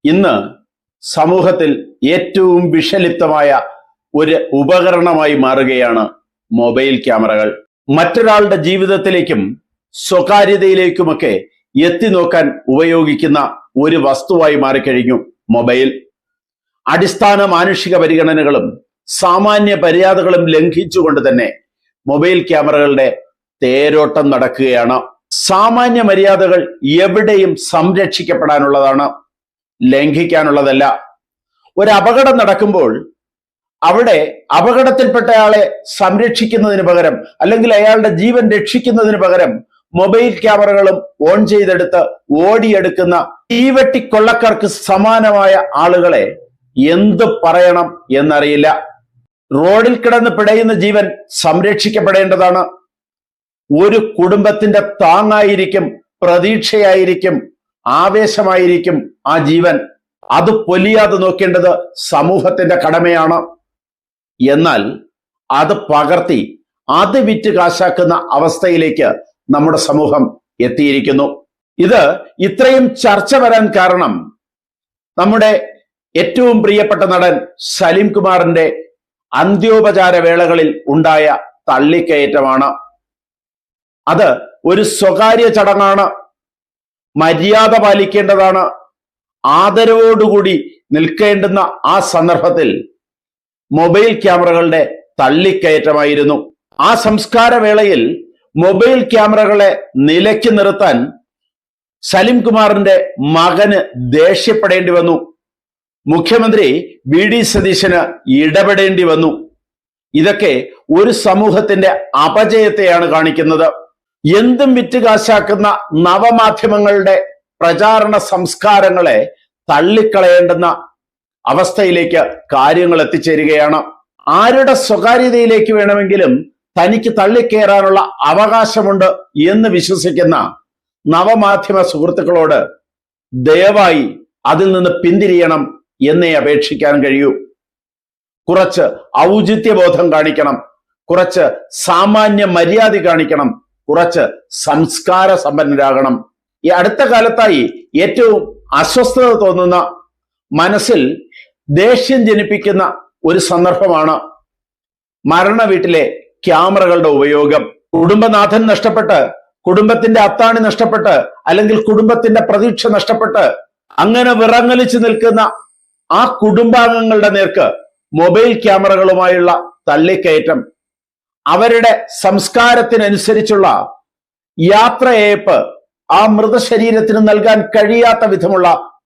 ഇന്ന് സമൂഹത്തിൽ ഏറ്റവും വിഷലിപ്തമായ ഒരു ഉപകരണമായി മാറുകയാണ് മൊബൈൽ ക്യാമറകൾ. മറ്റൊരാളുടെ ജീവിതത്തിലേക്കും സ്വകാര്യതയിലേക്കുമൊക്കെ എത്തി നോക്കാൻ ഉപയോഗിക്കുന്ന ഒരു വസ്തുവായി മാറിക്കഴിഞ്ഞു മൊബൈൽ. അടിസ്ഥാന മാനുഷിക പരിഗണനകളും സാമാന്യ മര്യാദകളും ലംഘിച്ചുകൊണ്ട് തന്നെ മൊബൈൽ ക്യാമറകളുടെ തേരോട്ടം നടക്കുകയാണ്. സാമാന്യ മര്യാദകൾ എവിടെയും സംരക്ഷിക്കപ്പെടാനുള്ളതാണ്, ലംഘിക്കാനുള്ളതല്ല. ഒരു അപകടം നടക്കുമ്പോൾ അവിടെ അപകടത്തിൽപ്പെട്ടയാളെ സംരക്ഷിക്കുന്നതിന് പകരം, അല്ലെങ്കിൽ അയാളുടെ ജീവൻ രക്ഷിക്കുന്നതിന് പകരം മൊബൈൽ ക്യാമറകളും ഓൺ ചെയ്തെടുത്ത് ഓടിയെടുക്കുന്ന തീവെട്ടിക്കൊള്ളക്കാർക്ക് സമാനമായ ആളുകളെ എന്ത് പറയണം എന്നറിയില്ല. റോഡിൽ കിടന്ന് പിടയുന്ന ജീവൻ സംരക്ഷിക്കപ്പെടേണ്ടതാണ്. ഒരു കുടുംബത്തിന്റെ താങ്ങായിരിക്കും, പ്രതീക്ഷയായിരിക്കും, ആവേശമായിരിക്കും ആ ജീവൻ. അത് പൊലിയാതെ നോക്കേണ്ടത് സമൂഹത്തിന്റെ കടമയാണ്. എന്നാൽ അത് പകർത്തി അത് വിറ്റ് കാശാക്കുന്ന അവസ്ഥയിലേക്ക് നമ്മുടെ സമൂഹം എത്തിയിരിക്കുന്നു. ഇത് ഇത്രയും ചർച്ച വരാൻ കാരണം നമ്മുടെ ഏറ്റവും പ്രിയപ്പെട്ട നടൻ സലിം കുമാറിന്റെ അന്ത്യോപചാര വേളകളിൽ ഉണ്ടായ തള്ളിക്കയറ്റമാണ്. അത് ഒരു സ്വകാര്യ ചടങ്ങാണ്, മര്യാദ പാലിക്കേണ്ടതാണ്, ആദരവോടുകൂടി നിൽക്കേണ്ടുന്ന ആ സന്ദർഭത്തിൽ മൊബൈൽ ക്യാമറകളുടെ തള്ളിക്കയറ്റമായിരുന്നു. ആ സംസ്കാര വേളയിൽ മൊബൈൽ ക്യാമറകളെ നിലയ്ക്ക് നിർത്താൻ സലിം കുമാറിന്റെ മകന് ദേഷ്യപ്പെടേണ്ടി വന്നു. മുഖ്യമന്ത്രി VD സതീശന് ഇടപെടേണ്ടി വന്നു. ഇതൊക്കെ ഒരു സമൂഹത്തിന്റെ അപജയത്തെയാണ് കാണിക്കുന്നത്. എന്തും വിറ്റ് കാശാക്കുന്ന നവമാധ്യമങ്ങളുടെ പ്രചാരണ സംസ്കാരങ്ങളെ തള്ളിക്കളയേണ്ടുന്ന അവസ്ഥയിലേക്ക് കാര്യങ്ങൾ എത്തിച്ചേരുകയാണ്. ആരുടെ സ്വകാര്യതയിലേക്ക് വേണമെങ്കിലും തനിക്ക് തള്ളിക്കയറാനുള്ള അവകാശമുണ്ട് എന്ന് വിശ്വസിക്കുന്ന നവമാധ്യമ സുഹൃത്തുക്കളോട് ദയവായി അതിൽ നിന്ന് പിന്തിരിയണം എന്നേ അപേക്ഷിക്കാൻ കഴിയൂ. കുറച്ച് ഔചിത്യബോധം കാണിക്കണം, കുറച്ച് സാമാന്യ മര്യാദ കാണിക്കണം, കുറച്ച് സംസ്കാര സമ്പന്നരാകണം. ഈ അടുത്ത കാലത്തായി ഏറ്റവും അസ്വസ്ഥത തോന്നുന്ന, മനസ്സിൽ ദേഷ്യം ജനിപ്പിക്കുന്ന ഒരു സന്ദർഭമാണ് മരണ വീട്ടിലെ ക്യാമറകളുടെ ഉപയോഗം. കുടുംബനാഥൻ നഷ്ടപ്പെട്ട്, കുടുംബത്തിന്റെ അത്താണി നഷ്ടപ്പെട്ട്, അല്ലെങ്കിൽ കുടുംബത്തിന്റെ പ്രതീക്ഷ നഷ്ടപ്പെട്ട് അങ്ങനെ വിറങ്ങലിച്ചു നിൽക്കുന്ന ആ കുടുംബാംഗങ്ങളുടെ നേർക്ക് മൊബൈൽ ക്യാമറകളുമായുള്ള തള്ളിക്കയറ്റം, അവരുടെ സംസ്കാരത്തിനനുസരിച്ചുള്ള യാത്രയയപ്പ്, ആ മൃതശരീരത്തിന് നൽകാൻ കഴിയാത്ത വിധമുള്ള